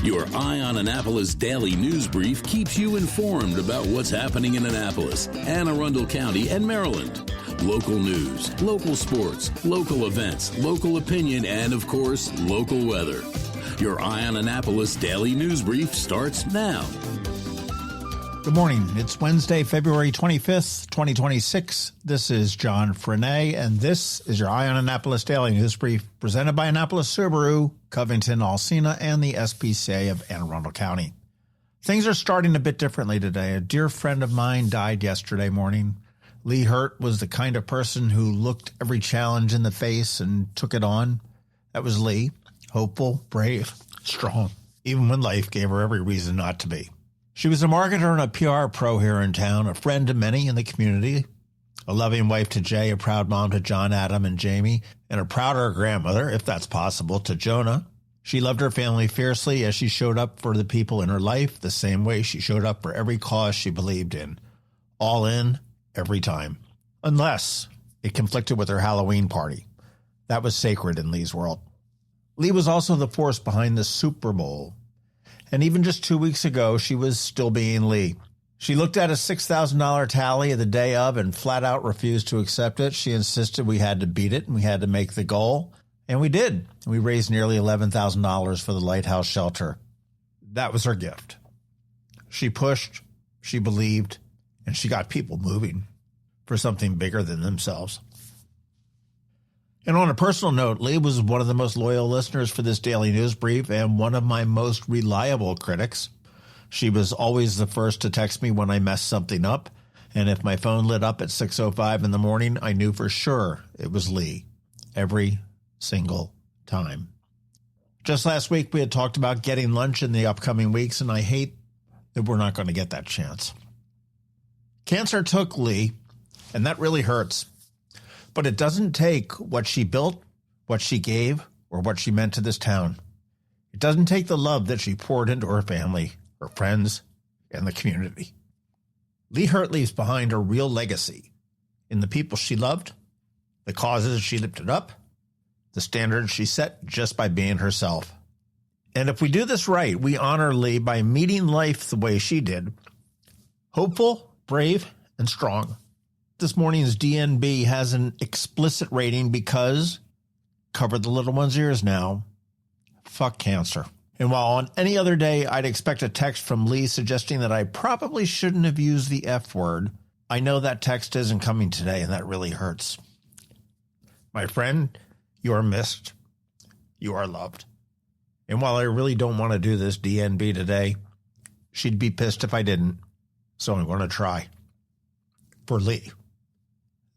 Your Eye on Annapolis daily news brief keeps you informed about what's happening in Annapolis, Anne Arundel County, and Maryland. Local news, local sports, local events, local opinion, and, of course, local weather. Your Eye on Annapolis daily news brief starts now. Good morning. It's Wednesday, February 25th, 2026. This is John Frenaye, and this is your Eye on Annapolis daily news brief presented by Annapolis Subaru, Covington, Alsina, and the SPCA of Anne Arundel County. Things are starting a bit differently today. A dear friend of mine died yesterday morning. Lee Hurt was the kind of person who looked every challenge in the face and took it on. That was Lee. Hopeful, brave, strong, even when life gave her every reason not to be. She was a marketer and a PR pro here in town, a friend to many in the community, a loving wife to Jay, a proud mom to John, Adam, and Jamie, and a prouder grandmother, if that's possible, to Jonah. She loved her family fiercely as she showed up for the people in her life the same way she showed up for every cause she believed in. All in, every time. Unless it conflicted with her Halloween party. That was sacred in Lee's world. Lee was also the force behind the Super Bowl. And even just 2 weeks ago, she was still being Lee. She looked at a $6,000 tally the day of and flat out refused to accept it. She insisted we had to beat it and we had to make the goal. And we did. We raised nearly $11,000 for the Lighthouse Shelter. That was her gift. She pushed, she believed, and she got people moving for something bigger than themselves. And on a personal note, Lee was one of the most loyal listeners for this daily news brief and one of my most reliable critics. She was always the first to text me when I messed something up, and if my phone lit up at 6:05 in the morning, I knew for sure it was Lee. Every single time. Just last week, we had talked about getting lunch in the upcoming weeks, and I hate that we're not going to get that chance. Cancer took Lee, and that really hurts. But it doesn't take what she built, what she gave, or what she meant to this town. It doesn't take the love that she poured into her family, her friends, and the community. Lee Hurt leaves behind a real legacy in the people she loved, the causes she lifted up, the standards she set just by being herself. And if we do this right, we honor Lee by meeting life the way she did, hopeful, brave, and strong. This morning's DNB has an explicit rating because, cover the little one's ears now, fuck cancer. And while on any other day I'd expect a text from Lee suggesting that I probably shouldn't have used the F word, I know that text isn't coming today, and that really hurts. My friend, you are missed. You are loved. And while I really don't want to do this DNB today, she'd be pissed if I didn't, so I'm going to try. For Lee.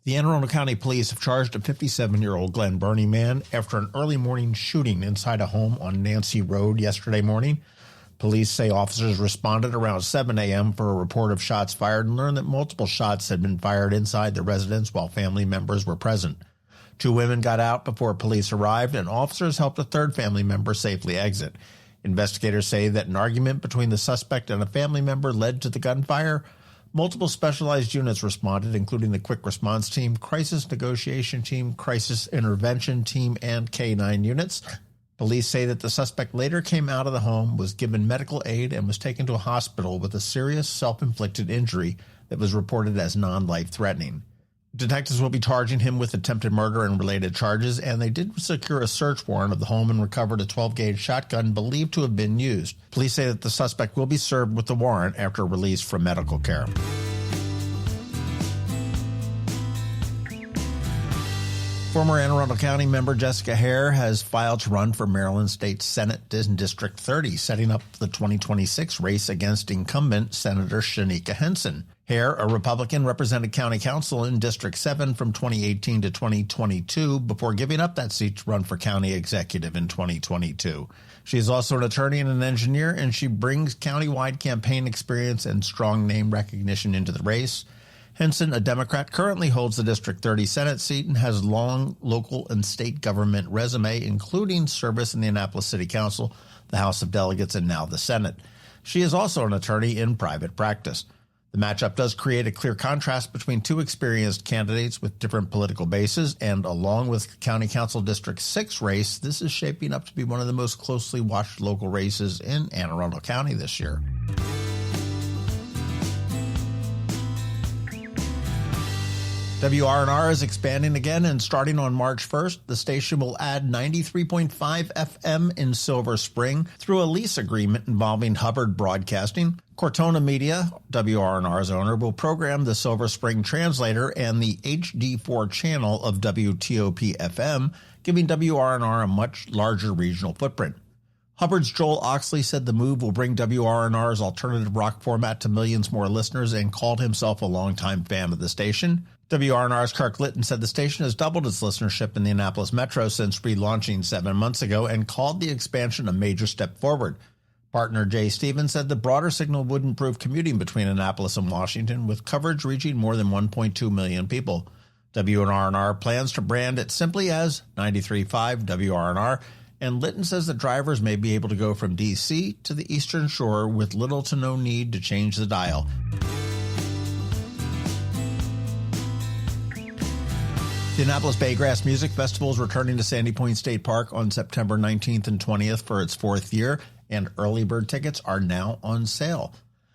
The Anne Arundel County Police have charged a 57-year-old Glen Burnie man after an early morning shooting inside a home on Nancy Road yesterday morning. Police say officers responded around 7 a.m. for a report of shots fired and learned that multiple shots had been fired inside the residence while family members were present. 2 women got out before police arrived, and officers helped a third family member safely exit. Investigators say that an argument between the suspect and a family member led to the gunfire. Multiple specialized units responded, including the Quick Response Team, Crisis Negotiation Team, Crisis Intervention Team, and K-9 units. Police say that the suspect later came out of the home, was given medical aid, and was taken to a hospital with a serious self-inflicted injury that was reported as non-life-threatening. Detectives will be charging him with attempted murder and related charges, and they did secure a search warrant of the home and recovered a 12-gauge shotgun believed to have been used. Police say that the suspect will be served with the warrant after release from medical care. Former Anne Arundel County member Jessica Haire has filed to run for Maryland State Senate in District 30, setting up the 2026 race against incumbent Senator Shaneka Henson. Haire, a Republican, represented county council in District 7 from 2018 to 2022 before giving up that seat to run for county executive in 2022. She is also an attorney and an engineer, and she brings countywide campaign experience and strong name recognition into the race. Henson, a Democrat, currently holds the District 30 Senate seat and has long local and state government resume, including service in the Annapolis City Council, the House of Delegates, and now the Senate. She is also an attorney in private practice. The matchup does create a clear contrast between two experienced candidates with different political bases, and along with County Council District 6 race, this is shaping up to be one of the most closely watched local races in Anne Arundel County this year. WRNR is expanding again, and starting on March 1st, the station will add 93.5 FM in Silver Spring through a lease agreement involving Hubbard Broadcasting. Cortona Media, WRNR's owner, will program the Silver Spring translator and the HD4 channel of WTOP-FM, giving WRNR a much larger regional footprint. Hubbard's Joel Oxley said the move will bring WRNR's alternative rock format to millions more listeners and called himself a longtime fan of the station. WRNR's Kirk Litton said the station has doubled its listenership in the Annapolis Metro since relaunching 7 months ago and called the expansion a major step forward. Partner Jay Stevens said the broader signal would improve commuting between Annapolis and Washington, with coverage reaching more than 1.2 million people. WRNR plans to brand it simply as 93.5 WRNR, and Litton says that drivers may be able to go from D.C. to the Eastern Shore with little to no need to change the dial. The Annapolis Baygrass Music Festival is returning to Sandy Point State Park on September 19th and 20th for its 4th year, and early bird tickets are now on sale.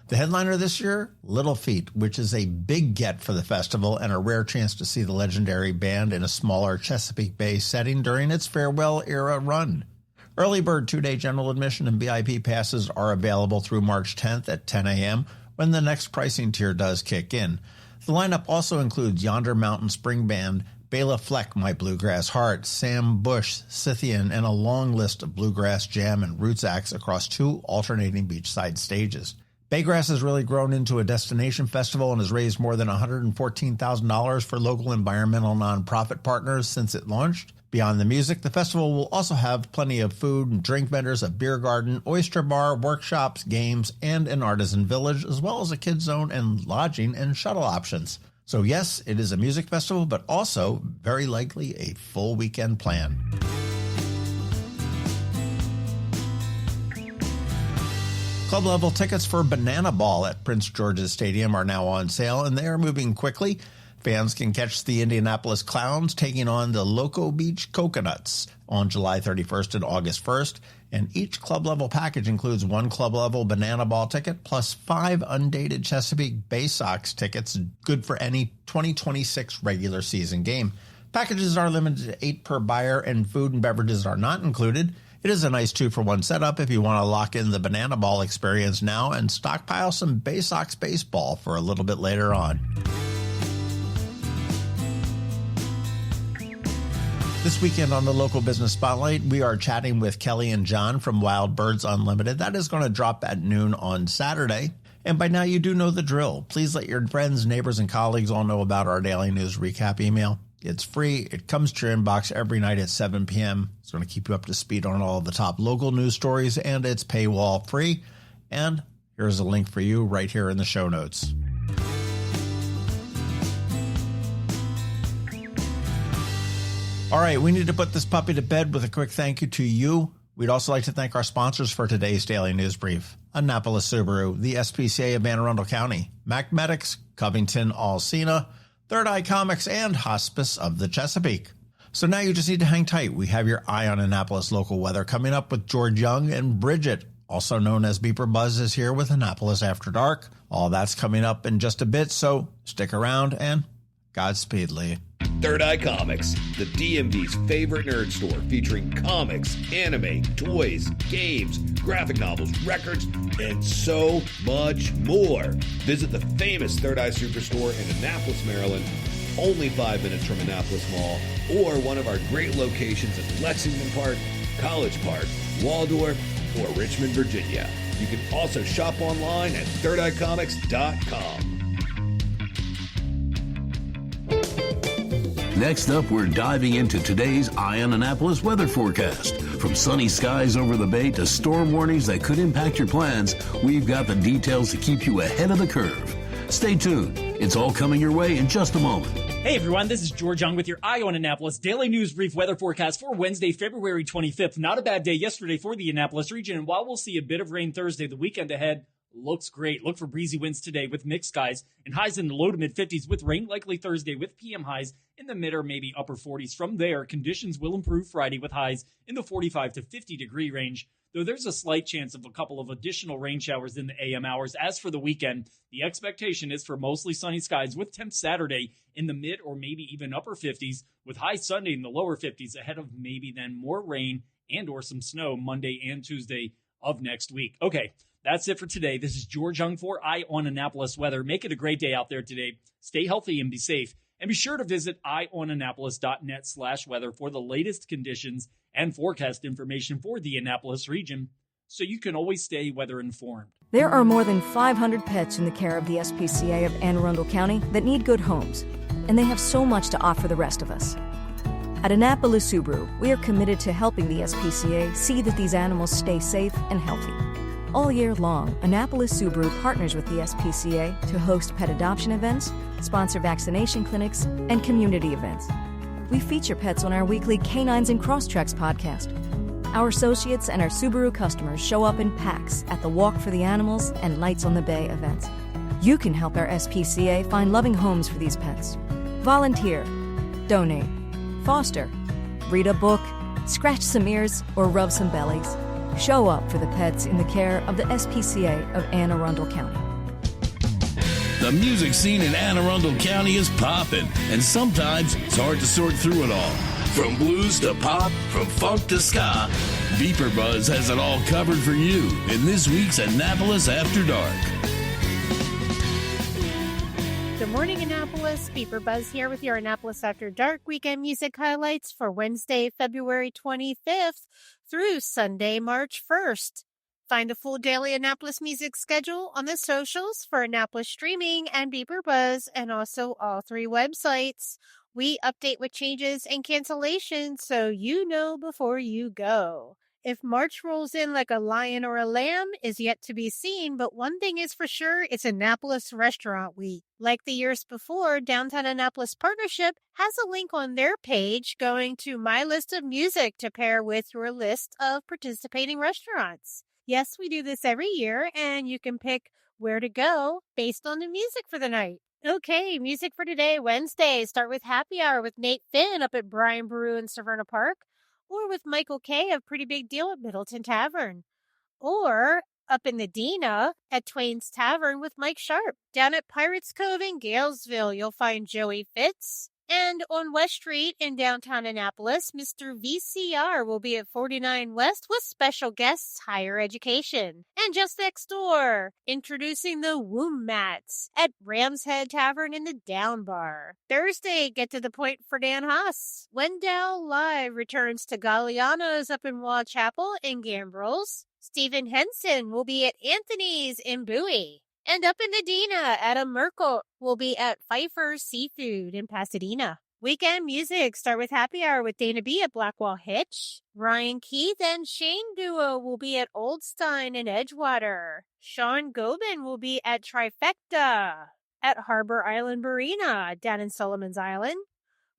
The headliner this year, Little Feat, which is a big get for the festival and a rare chance to see the legendary band in a smaller Chesapeake Bay setting during its farewell-era run. Early bird 2-day general admission and VIP passes are available through March 10th at 10 a.m. when the next pricing tier does kick in. The lineup also includes Yonder Mountain Spring Band, Bela Fleck, My Bluegrass Heart, Sam Bush, Scythian, and a long list of bluegrass, jam, and roots acts across 2 alternating beachside stages. Baygrass has really grown into a destination festival and has raised more than $114,000 for local environmental nonprofit partners since it launched. Beyond the music, the festival will also have plenty of food and drink vendors, a beer garden, oyster bar, workshops, games, and an artisan village, as well as a kids zone and lodging and shuttle options. So yes, it is a music festival, but also very likely a full weekend plan. Club level tickets for Banana Ball at Prince George's Stadium are now on sale, and they are moving quickly. Fans can catch the Indianapolis Clowns taking on the Loco Beach Coconuts on July 31st and August 1st, and each club-level package includes 1 club-level Banana Ball ticket plus 5 undated Chesapeake Bay Sox tickets, good for any 2026 regular season game. Packages are limited to 8 per buyer, and food and beverages are not included. It is a nice 2-for-1 setup if you want to lock in the Banana Ball experience now and stockpile some Bay Sox baseball for a little bit later on. This weekend on the Local Business Spotlight, we are chatting with Kelly and John from Wild Birds Unlimited. That is going to drop at noon on Saturday. And by now you do know the drill. Please let your friends, neighbors, and colleagues all know about our daily news recap email. It's free. It comes to your inbox every night at 7 p.m. It's going to keep you up to speed on all of the top local news stories, and it's paywall free. And here's a link for you right here in the show notes. All right, we need to put this puppy to bed with a quick thank you to you. We'd also like to thank our sponsors for today's Daily News Brief: Annapolis Subaru, the SPCA of Anne Arundel County, Mac Medics, Covington Alsina, Third Eye Comics, and Hospice of the Chesapeake. So now you just need to hang tight. We have your eye on Annapolis local weather coming up with George Young, and Bridget, also known as BeeprBuzz, is here with Annapolis After Dark. All that's coming up in just a bit, so stick around and Godspeed, Lee. Third Eye Comics, the DMV's favorite nerd store, featuring comics, anime, toys, games, graphic novels, records, and so much more. Visit the famous Third Eye Superstore in Annapolis, Maryland, only 5 minutes from Annapolis Mall, or one of our great locations in Lexington Park, College Park, Waldorf, or Richmond, Virginia. You can also shop online at thirdeyecomics.com. Next up, we're diving into today's Eye on Annapolis weather forecast. From sunny skies over the bay to storm warnings that could impact your plans, we've got the details to keep you ahead of the curve. Stay tuned. It's all coming your way in just a moment. Hey everyone, this is George Young with your Eye on Annapolis Daily News Brief weather forecast for Wednesday, February 25th. Not a bad day yesterday for the Annapolis region, and while we'll see a bit of rain Thursday, the weekend ahead looks great. Look for breezy winds today with mixed skies and highs in the low to mid 50s with rain likely Thursday with PM highs in the mid or maybe upper 40s. From there, conditions will improve Friday with highs in the 45 to 50 degree range, though there's a slight chance of a couple of additional rain showers in the AM hours. As for the weekend, the expectation is for mostly sunny skies with temps Saturday in the mid or maybe even upper 50s with highs Sunday in the lower 50s ahead of maybe then more rain and or some snow Monday and Tuesday of next week. Okay, that's it for today. This is George Young for Eye on Annapolis Weather. Make it a great day out there today. Stay healthy and be safe. And be sure to visit eyeonannapolis.net/weather for the latest conditions and forecast information for the Annapolis region so you can always stay weather informed. There are more than 500 pets in the care of the SPCA of Anne Arundel County that need good homes, and they have so much to offer the rest of us. At Annapolis Subaru, we are committed to helping the SPCA see that these animals stay safe and healthy. All year long, Annapolis Subaru partners with the SPCA to host pet adoption events, sponsor vaccination clinics, and community events. We feature pets on our weekly Canines and Crosstreks podcast. Our associates and our Subaru customers show up in packs at the Walk for the Animals and Lights on the Bay events. You can help our SPCA find loving homes for these pets. Volunteer, donate, foster, read a book, scratch some ears, or rub some bellies. Show up for the pets in the care of the SPCA of Anne Arundel County. The music scene in Anne Arundel County is popping, and sometimes it's hard to sort through it all. From blues to pop, from funk to ska, BeeprBuzz has it all covered for you in this week's Annapolis After Dark. Good morning, Annapolis. BeeprBuzz here with your Annapolis After Dark weekend music highlights for Wednesday, February 25th through Sunday, March 1st. Find a full daily Annapolis music schedule on the socials for Annapolis Streaming and BeeprBuzz, and also all three websites. We update with changes and cancellations so you know before you go. If March rolls in like a lion or a lamb is yet to be seen, but one thing is for sure, it's Annapolis Restaurant Week. Like the years before, Downtown Annapolis Partnership has a link on their page going to My List of Music to pair with your list of participating restaurants. Yes, we do this every year, and you can pick where to go based on the music for the night. Okay, music for today, Wednesday. Start with Happy Hour with Nate Finn up at Brian Brew in Severna Park, or with Michael K. of Pretty Big Deal at Middleton Tavern, or up in the Dina at Twain's Tavern with Mike Sharp. Down at Pirates Cove in Galesville, you'll find Joey Fitz. And on West Street in downtown Annapolis, Mr. VCR will be at 49 West with special guests Higher Education. And just next door, introducing the Womb Mats at Ram's Head Tavern in the Down Bar. Thursday, get to the point for Dan Haas. Wendell Live returns to Galliano's up in Wall Chapel in Gambrills. Stephen Henson will be at Anthony's in Bowie. And up in the Dina, Adam Merkel will be at Pfeiffer's Seafood in Pasadena. Weekend music start with Happy Hour with Dana B at Blackwall Hitch. Ryan Keith and Shane Duo will be at Old Stein in Edgewater. Sean Gobin will be at Trifecta at Harbor Island Marina down in Solomon's Island.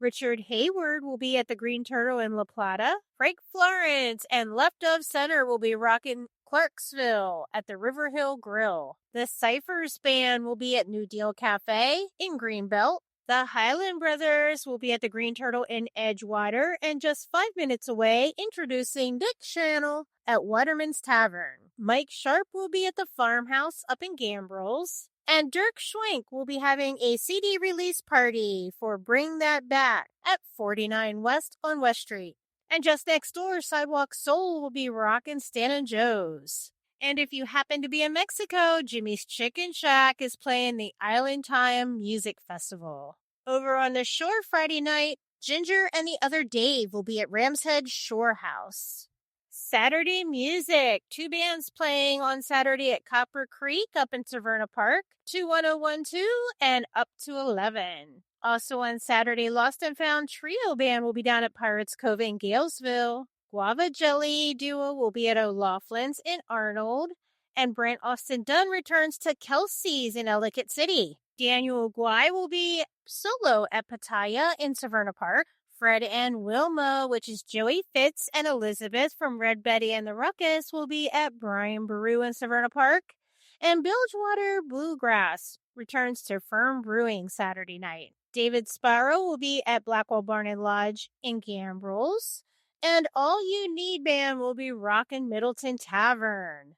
Richard Hayward will be at the Green Turtle in La Plata. Frank Florence and Left of Center will be rocking Clarksville at the River Hill Grill. The Cyphers Band will be at New Deal Cafe in Greenbelt. The Highland Brothers will be at the Green Turtle in Edgewater. And just 5 minutes away, introducing Dick Channel at Waterman's Tavern. Mike Sharp will be at the Farmhouse up in Gambrills. And Dirk Schwenk will be having a CD release party for Bring That Back at 49 West on West Street. And just next door, Sidewalk Soul will be rockin' Stan & Joe's. And if you happen to be in Mexico, Jimmy's Chicken Shack is playing the Island Time Music Festival. Over on the shore Friday night, Ginger and the Other Dave will be at Ram's Head Shore House. Saturday music. 2 bands playing on Saturday at Copper Creek up in Severna Park, 21012 and Up to 11. Also on Saturday, Lost and Found Trio Band will be down at Pirates Cove in Galesville. Guava Jelly Duo will be at O'Loughlin's in Arnold. And Brent Austin Dunn returns to Kelsey's in Ellicott City. Daniel Guay will be solo at Pattaya in Severna Park. Fred and Wilma, which is Joey Fitz and Elizabeth from Red Betty and the Ruckus, will be at Brian Baru in Severna Park. And Bilgewater Bluegrass returns to Firm Brewing Saturday night. David Sparrow will be at Blackwell Barn and Lodge in Gambrills. And All You Need Band will be rockin' Middleton Tavern.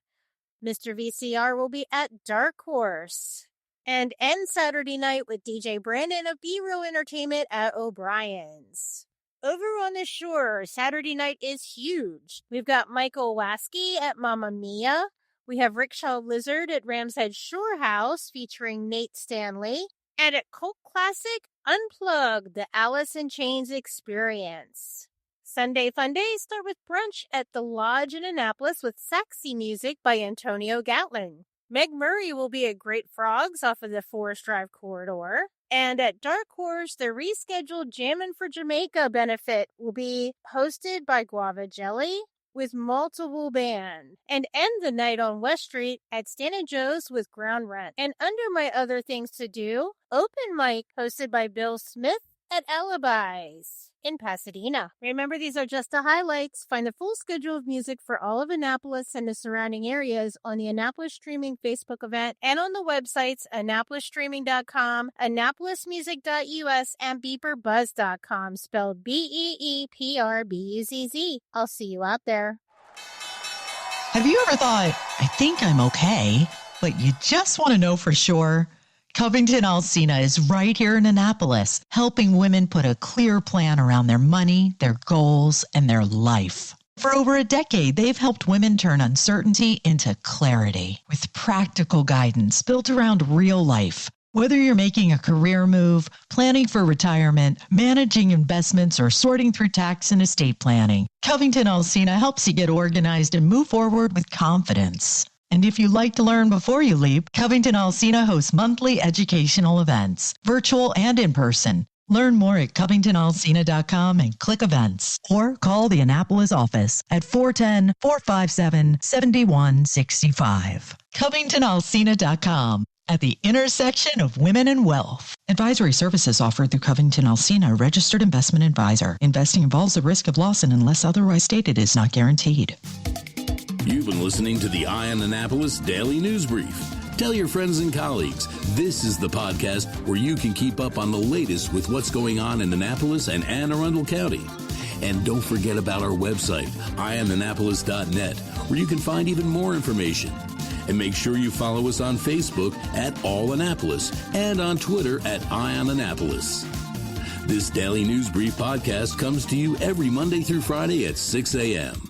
Mr. VCR will be at Dark Horse. And end Saturday night with DJ Brandon of B-Real Entertainment at O'Brien's. Over on the shore, Saturday night is huge. We've got Michael Waskey at Mamma Mia. We have Rickshaw Lizard at Ram's Head Shore House featuring Nate Stanley. And at Cult Classic, Unplugged, the Alice in Chains Experience. Sunday Fun Days start with brunch at the Lodge in Annapolis with Sexy Music by Antonio Gatlin. Meg Murray will be at Great Frogs off of the Forest Drive corridor. And at Dark Horse, the rescheduled Jammin' for Jamaica benefit will be hosted by Guava Jelly with multiple bands. And end the night on West Street at Stan & Joe's with Ground Rent. And under my other things to do, open mic hosted by Bill Smith at Alibis in Pasadena. Remember, these are just the highlights. Find the full schedule of music for all of Annapolis and the surrounding areas on the Annapolis Streaming Facebook event and on the websites AnnapolisStreaming.com, AnnapolisMusic.us, and BeeprBuzz.com, spelled BeeprBuzz. I'll see you out there. Have you ever thought, I think I'm okay, but you just want to know for sure? Covington Alsina is right here in Annapolis, helping women put a clear plan around their money, their goals, and their life. For over a decade, they've helped women turn uncertainty into clarity with practical guidance built around real life. Whether you're making a career move, planning for retirement, managing investments, or sorting through tax and estate planning, Covington Alsina helps you get organized and move forward with confidence. And if you'd like to learn before you leave, Covington Alsina hosts monthly educational events, virtual and in person. Learn more at CovingtonAlsina.com and click events, or call the Annapolis office at 410-457-7165. CovingtonAlsina.com, at the intersection of women and wealth. Advisory services offered through Covington Alsina, a registered investment advisor. Investing involves the risk of loss and unless otherwise stated is not guaranteed. You've been listening to the Eye on Annapolis Daily News Brief. Tell your friends and colleagues, this is the podcast where you can keep up on the latest with what's going on in Annapolis and Anne Arundel County. And don't forget about our website, eyeonannapolis.net, where you can find even more information. And make sure you follow us on Facebook at All Annapolis and on Twitter at Eye on Annapolis. This Daily News Brief podcast comes to you every Monday through Friday at 6 a.m.